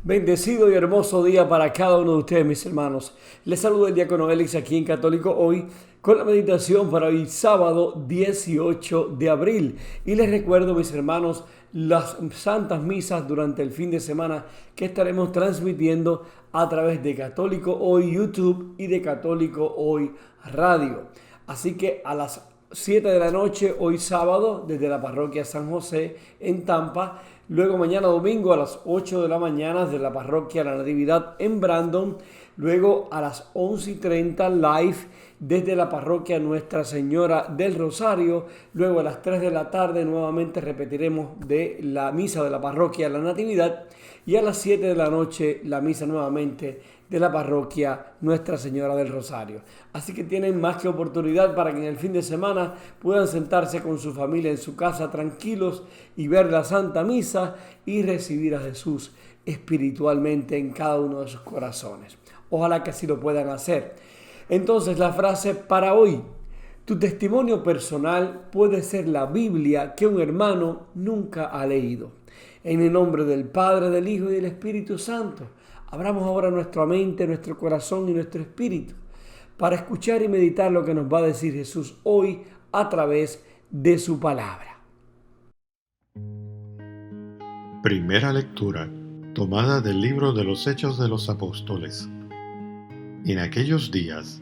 Bendecido y hermoso día para cada uno de ustedes, mis hermanos. Les saluda el diácono Élix aquí en Católico Hoy con la meditación para hoy sábado 18 de abril. Y les recuerdo, mis hermanos, las santas misas durante el fin de semana que estaremos transmitiendo a través de Católico Hoy YouTube y de Católico Hoy Radio. Así que a las 7 de la noche, hoy sábado, desde la parroquia San José en Tampa. Luego mañana domingo a las 8 de la mañana desde la parroquia La Natividad en Brandon. Luego a las 11:30 live desde la parroquia Nuestra Señora del Rosario. Luego a las 3 de la tarde nuevamente repetiremos de la misa de la parroquia La Natividad. Y a las 7 de la noche la misa nuevamente de la parroquia Nuestra Señora del Rosario. Así que tienen más que oportunidad para que en el fin de semana puedan sentarse con su familia en su casa tranquilos y ver la Santa Misa y recibir a Jesús espiritualmente en cada uno de sus corazones. Ojalá que así lo puedan hacer. Entonces, la frase para hoy: tu testimonio personal puede ser la Biblia que un hermano nunca ha leído. En el nombre del Padre, del Hijo y del Espíritu Santo, abramos ahora nuestra mente, nuestro corazón y nuestro espíritu para escuchar y meditar lo que nos va a decir Jesús hoy a través de su palabra. Primera lectura, tomada del libro de los Hechos de los Apóstoles. En aquellos días,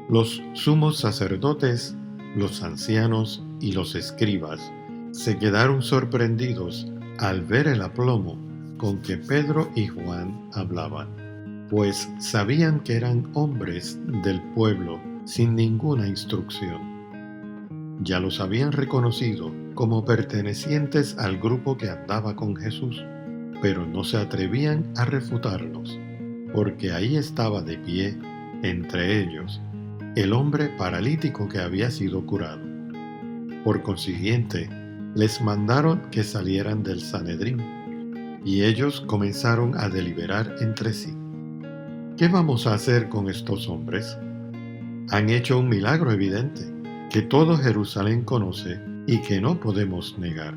los sumos sacerdotes, los ancianos y los escribas se quedaron sorprendidos al ver el aplomo con que Pedro y Juan hablaban, pues sabían que eran hombres del pueblo sin ninguna instrucción. Ya los habían reconocido como pertenecientes al grupo que andaba con Jesús, pero no se atrevían a refutarlos, porque ahí estaba de pie, entre ellos, el hombre paralítico que había sido curado. Por consiguiente, les mandaron que salieran del Sanedrín, y ellos comenzaron a deliberar entre sí. ¿Qué vamos a hacer con estos hombres? Han hecho un milagro evidente, que todo Jerusalén conoce y que no podemos negar.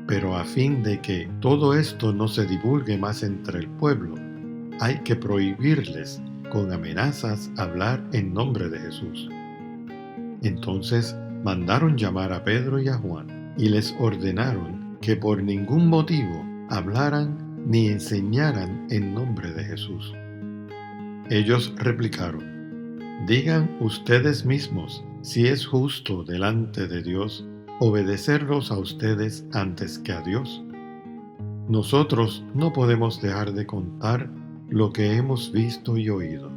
Pero a fin de que todo esto no se divulgue más entre el pueblo, hay que prohibirles con amenazas hablar en nombre de Jesús. Entonces mandaron llamar a Pedro y a Juan y les ordenaron que por ningún motivo hablaran ni enseñaran en nombre de Jesús. Ellos replicaron: digan ustedes mismos si es justo delante de Dios obedecerlos a ustedes antes que a Dios. Nosotros no podemos dejar de contar lo que hemos visto y oído.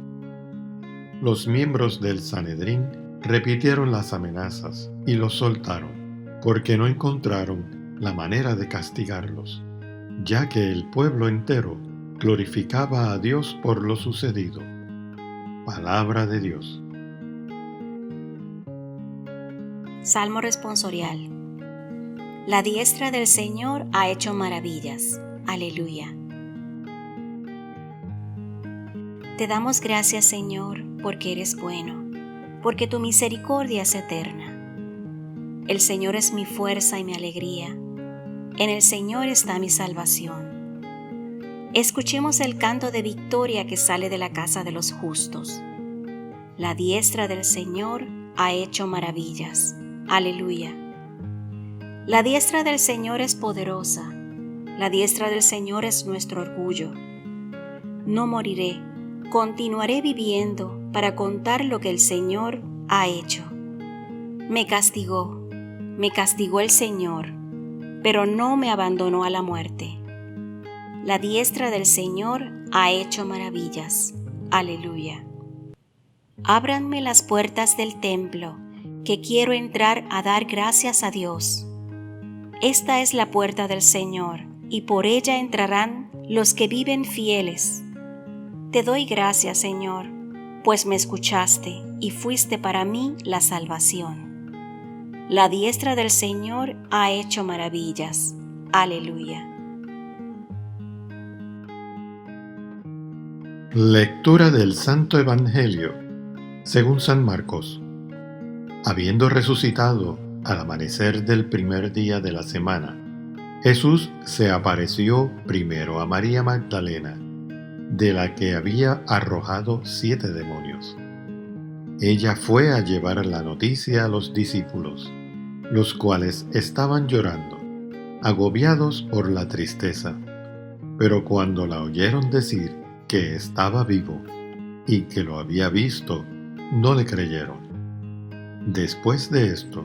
Los miembros del Sanedrín repitieron las amenazas y los soltaron, porque no encontraron la manera de castigarlos, ya que el pueblo entero glorificaba a Dios por lo sucedido. Palabra de Dios. Salmo responsorial. La diestra del Señor ha hecho maravillas. Aleluya. Te damos gracias, Señor, porque eres bueno, porque tu misericordia es eterna. El Señor es mi fuerza y mi alegría. En el Señor está mi salvación. Escuchemos el canto de victoria que sale de la casa de los justos. La diestra del Señor ha hecho maravillas. Aleluya. La diestra del Señor es poderosa. La diestra del Señor es nuestro orgullo. No moriré, continuaré viviendo para contar lo que el Señor ha hecho. Me castigó el Señor, pero no me abandonó a la muerte. La diestra del Señor ha hecho maravillas. Aleluya. Ábranme las puertas del templo, que quiero entrar a dar gracias a Dios. Esta es la puerta del Señor, y por ella entrarán los que viven fieles. Te doy gracias, Señor, pues me escuchaste y fuiste para mí la salvación. La diestra del Señor ha hecho maravillas. Aleluya. Lectura del Santo Evangelio según San Marcos. Habiendo resucitado al amanecer del primer día de la semana, Jesús se apareció primero a María Magdalena, de la que había arrojado 7 demonios. Ella fue a llevar la noticia a los discípulos, los cuales estaban llorando, agobiados por la tristeza. Pero cuando la oyeron decir que estaba vivo y que lo había visto, no le creyeron. Después de esto,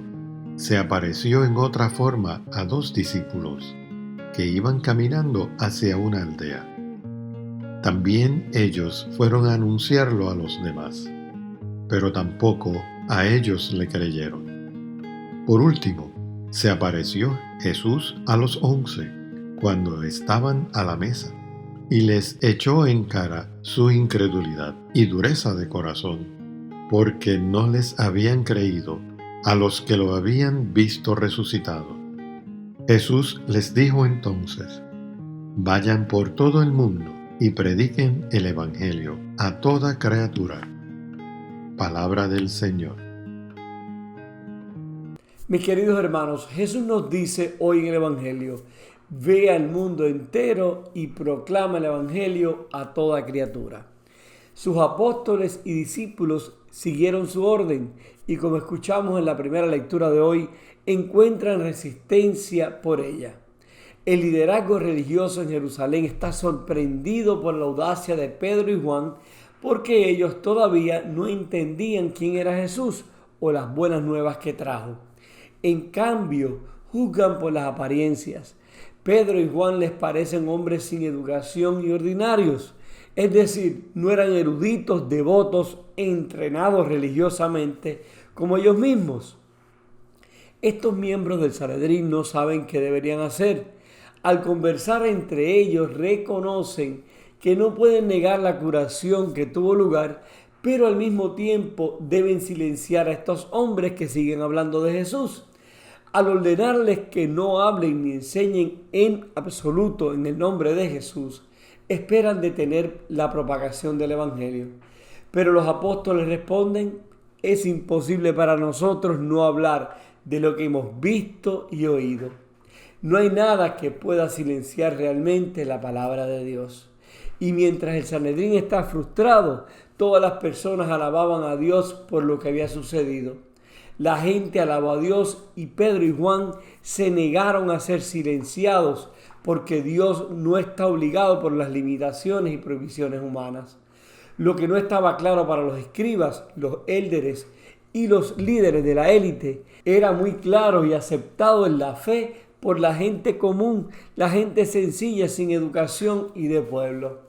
se apareció en otra forma a 2 discípulos que iban caminando hacia una aldea. También ellos fueron a anunciarlo a los demás, pero tampoco a ellos le creyeron. Por último, se apareció Jesús a los 11 cuando estaban a la mesa y les echó en cara su incredulidad y dureza de corazón, porque no les habían creído a los que lo habían visto resucitado. Jesús les dijo entonces: vayan por todo el mundo y prediquen el Evangelio a toda criatura. Palabra del Señor. Mis queridos hermanos, Jesús nos dice hoy en el Evangelio: ve al mundo entero y proclama el Evangelio a toda criatura. Sus apóstoles y discípulos siguieron su orden y, como escuchamos en la primera lectura de hoy, encuentran resistencia por ella. El liderazgo religioso en Jerusalén está sorprendido por la audacia de Pedro y Juan, porque ellos todavía no entendían quién era Jesús o las buenas nuevas que trajo. En cambio, juzgan por las apariencias. Pedro y Juan les parecen hombres sin educación y ordinarios, es decir, no eran eruditos, devotos, entrenados religiosamente como ellos mismos. Estos miembros del Sanedrín no saben qué deberían hacer. Al conversar entre ellos reconocen que no pueden negar la curación que tuvo lugar, pero al mismo tiempo deben silenciar a estos hombres que siguen hablando de Jesús. Al ordenarles que no hablen ni enseñen en absoluto en el nombre de Jesús, esperan detener la propagación del Evangelio. Pero los apóstoles responden: es imposible para nosotros no hablar de lo que hemos visto y oído. No hay nada que pueda silenciar realmente la palabra de Dios. Y mientras el Sanedrín está frustrado, todas las personas alababan a Dios por lo que había sucedido. La gente alabó a Dios y Pedro y Juan se negaron a ser silenciados, porque Dios no está obligado por las limitaciones y prohibiciones humanas. Lo que no estaba claro para los escribas, los élderes y los líderes de la élite era muy claro y aceptado en la fe por la gente común, la gente sencilla, sin educación y de pueblo.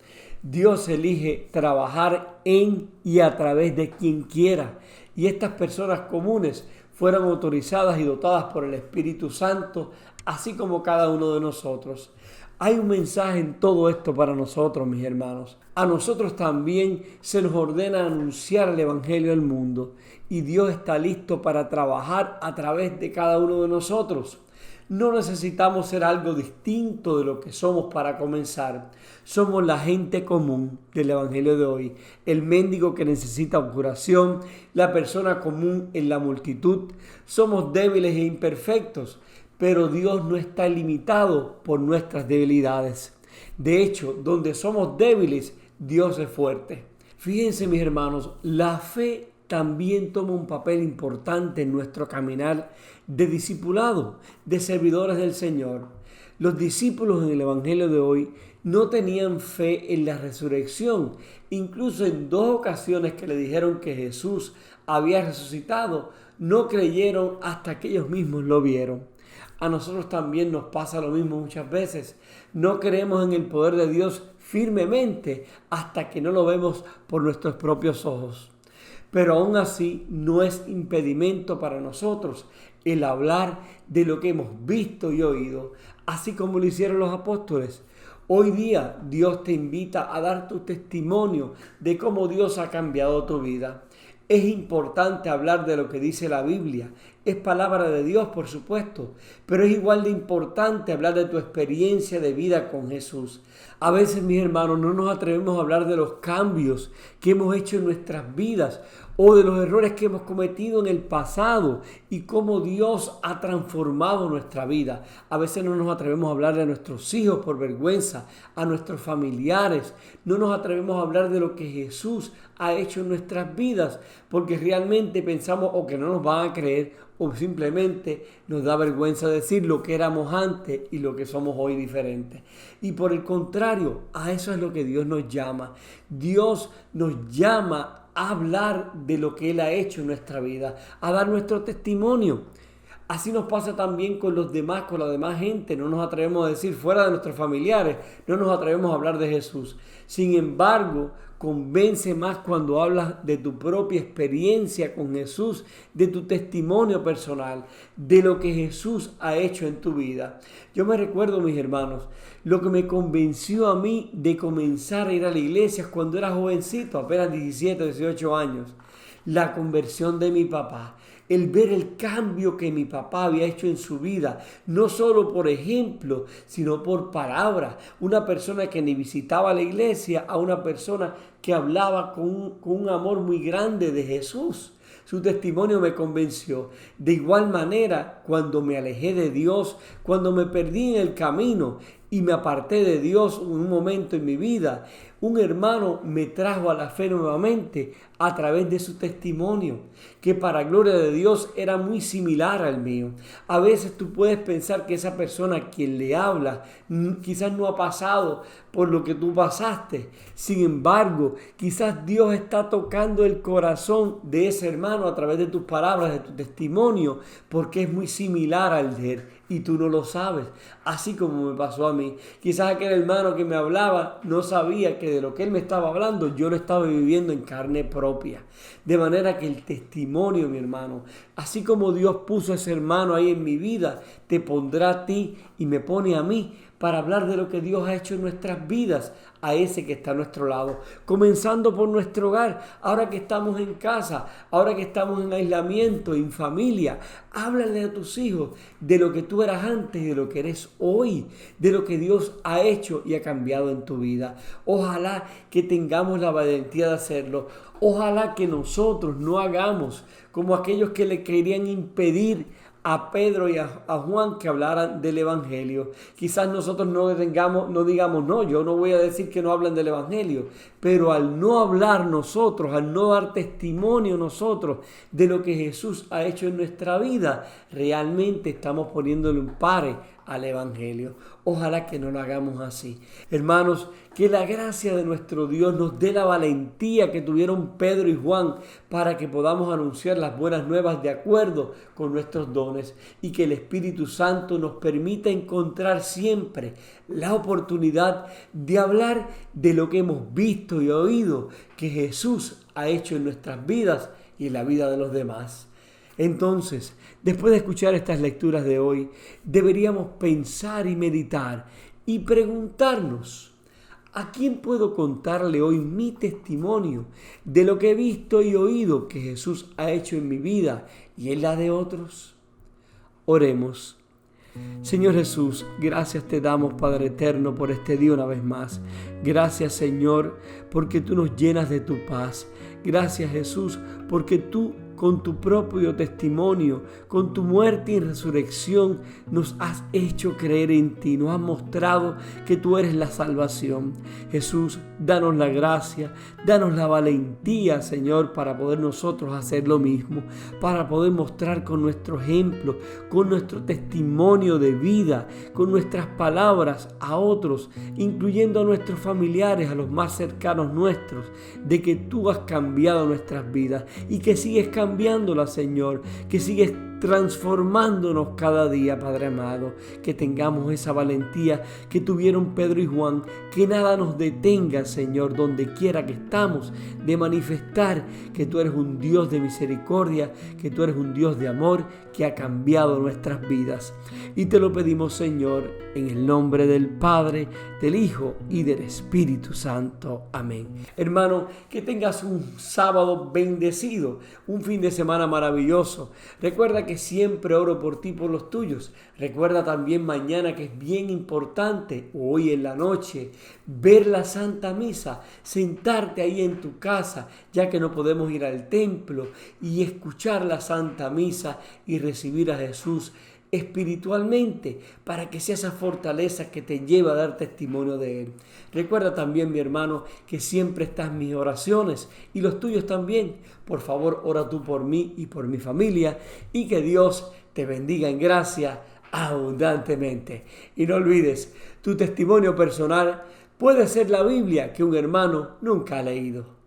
Dios elige trabajar en y a través de quien quiera, y estas personas comunes fueron autorizadas y dotadas por el Espíritu Santo, así como cada uno de nosotros. Hay un mensaje en todo esto para nosotros, mis hermanos. A nosotros también se nos ordena anunciar el Evangelio al mundo, y Dios está listo para trabajar a través de cada uno de nosotros. No necesitamos ser algo distinto de lo que somos para comenzar. Somos la gente común del Evangelio de hoy, el mendigo que necesita curación, la persona común en la multitud. Somos débiles e imperfectos, pero Dios no está limitado por nuestras debilidades. De hecho, donde somos débiles, Dios es fuerte. Fíjense, mis hermanos, la fe también toma un papel importante en nuestro caminar de discipulado, de servidores del Señor. Los discípulos en el Evangelio de hoy no tenían fe en la resurrección. Incluso en 2 ocasiones que le dijeron que Jesús había resucitado, no creyeron hasta que ellos mismos lo vieron. A nosotros también nos pasa lo mismo muchas veces. No creemos en el poder de Dios firmemente hasta que no lo vemos por nuestros propios ojos. Pero aún así no es impedimento para nosotros el hablar de lo que hemos visto y oído, así como lo hicieron los apóstoles. Hoy día Dios te invita a dar tu testimonio de cómo Dios ha cambiado tu vida. Es importante hablar de lo que dice la Biblia. Es palabra de Dios, por supuesto, pero es igual de importante hablar de tu experiencia de vida con Jesús. A veces, mis hermanos, no nos atrevemos a hablar de los cambios que hemos hecho en nuestras vidas o de los errores que hemos cometido en el pasado y cómo Dios ha transformado nuestra vida. A veces no nos atrevemos a hablar de nuestros hijos por vergüenza, a nuestros familiares. No nos atrevemos a hablar de lo que Jesús ha hecho en nuestras vidas porque realmente pensamos o que no nos van a creer o simplemente nos da vergüenza decir lo que éramos antes y lo que somos hoy diferentes. Y por el contrario, a eso es lo que Dios nos llama. Dios nos llama a hablar de lo que Él ha hecho en nuestra vida, a dar nuestro testimonio. Así nos pasa también con los demás, con la demás gente. No nos atrevemos a decir fuera de nuestros familiares, no nos atrevemos a hablar de Jesús. Sin embargo, convence más cuando hablas de tu propia experiencia con Jesús, de tu testimonio personal, de lo que Jesús ha hecho en tu vida. Yo me recuerdo, mis hermanos, lo que me convenció a mí de comenzar a ir a la iglesia cuando era jovencito, apenas 17, 18 años. La conversión de mi papá. El ver el cambio que mi papá había hecho en su vida, no solo por ejemplo, sino por palabras. Una persona que ni visitaba la iglesia a una persona que hablaba con un amor muy grande de Jesús. Su testimonio me convenció. De igual manera, cuando me alejé de Dios, cuando me perdí en el camino y me aparté de Dios en un momento en mi vida, un hermano me trajo a la fe nuevamente a través de su testimonio, que para gloria de Dios era muy similar al mío. A veces tú puedes pensar que esa persona a quien le habla quizás no ha pasado por lo que tú pasaste. Sin embargo, quizás Dios está tocando el corazón de ese hermano a través de tus palabras, de tu testimonio, porque es muy similar al de él y tú no lo sabes. Así como me pasó a mí. Quizás aquel hermano que me hablaba no sabía que de lo que él me estaba hablando yo lo estaba viviendo en carne propia. De manera que el testimonio, mi hermano, así como Dios puso a ese hermano ahí en mi vida, te pondrá a ti y me pone a mí para hablar de lo que Dios ha hecho en nuestras vidas, a ese que está a nuestro lado. Comenzando por nuestro hogar, ahora que estamos en casa, ahora que estamos en aislamiento, en familia, háblale a tus hijos de lo que tú eras antes y de lo que eres hoy, de lo que Dios ha hecho y ha cambiado en tu vida. Ojalá que tengamos la valentía de hacerlo. Ojalá que nosotros no hagamos como aquellos que le querían impedir a Pedro y a Juan que hablaran del Evangelio. Quizás nosotros no digamos, no, yo no voy a decir que no hablen del Evangelio, pero al no hablar nosotros, al no dar testimonio nosotros de lo que Jesús ha hecho en nuestra vida, realmente estamos poniéndole un pare al Evangelio. Ojalá que no lo hagamos así. Hermanos, que la gracia de nuestro Dios nos dé la valentía que tuvieron Pedro y Juan para que podamos anunciar las buenas nuevas de acuerdo con nuestros dones y que el Espíritu Santo nos permita encontrar siempre la oportunidad de hablar de lo que hemos visto y oído que Jesús ha hecho en nuestras vidas y en la vida de los demás. Entonces, después de escuchar estas lecturas de hoy, deberíamos pensar y meditar y preguntarnos, ¿a quién puedo contarle hoy mi testimonio de lo que he visto y oído que Jesús ha hecho en mi vida y en la de otros? Oremos. Señor Jesús, gracias te damos, Padre eterno, por este día una vez más. Gracias, Señor, porque tú nos llenas de tu paz. Gracias, Jesús, porque tú con tu propio testimonio, con tu muerte y resurrección, nos has hecho creer en ti, nos has mostrado que tú eres la salvación. Jesús, danos la gracia, danos la valentía, Señor, para poder nosotros hacer lo mismo, para poder mostrar con nuestro ejemplo, con nuestro testimonio de vida, con nuestras palabras a otros, incluyendo a nuestros familiares, a los más cercanos nuestros, de que tú has cambiado nuestras vidas y que sigues cambiándola, Señor, que sigues transformándonos cada día, Padre amado, que tengamos esa valentía que tuvieron Pedro y Juan, que nada nos detenga, Señor, donde quiera que estamos, de manifestar que tú eres un Dios de misericordia, que tú eres un Dios de amor, que ha cambiado nuestras vidas. Y te lo pedimos, Señor, en el nombre del Padre, del Hijo y del Espíritu Santo. Amén. Hermano, que tengas un sábado bendecido, un fin de semana maravilloso. Recuerda que que siempre oro por ti y por los tuyos. Recuerda también mañana que es bien importante, hoy en la noche, ver la Santa Misa, sentarte ahí en tu casa, ya que no podemos ir al templo, y escuchar la Santa Misa y recibir a Jesús espiritualmente, para que sea esa fortaleza que te lleva a dar testimonio de Él. Recuerda también, mi hermano, que siempre estás en mis oraciones y los tuyos también. Por favor, ora tú por mí y por mi familia, y que Dios te bendiga en gracia abundantemente. Y no olvides, tu testimonio personal puede ser la Biblia que un hermano nunca ha leído.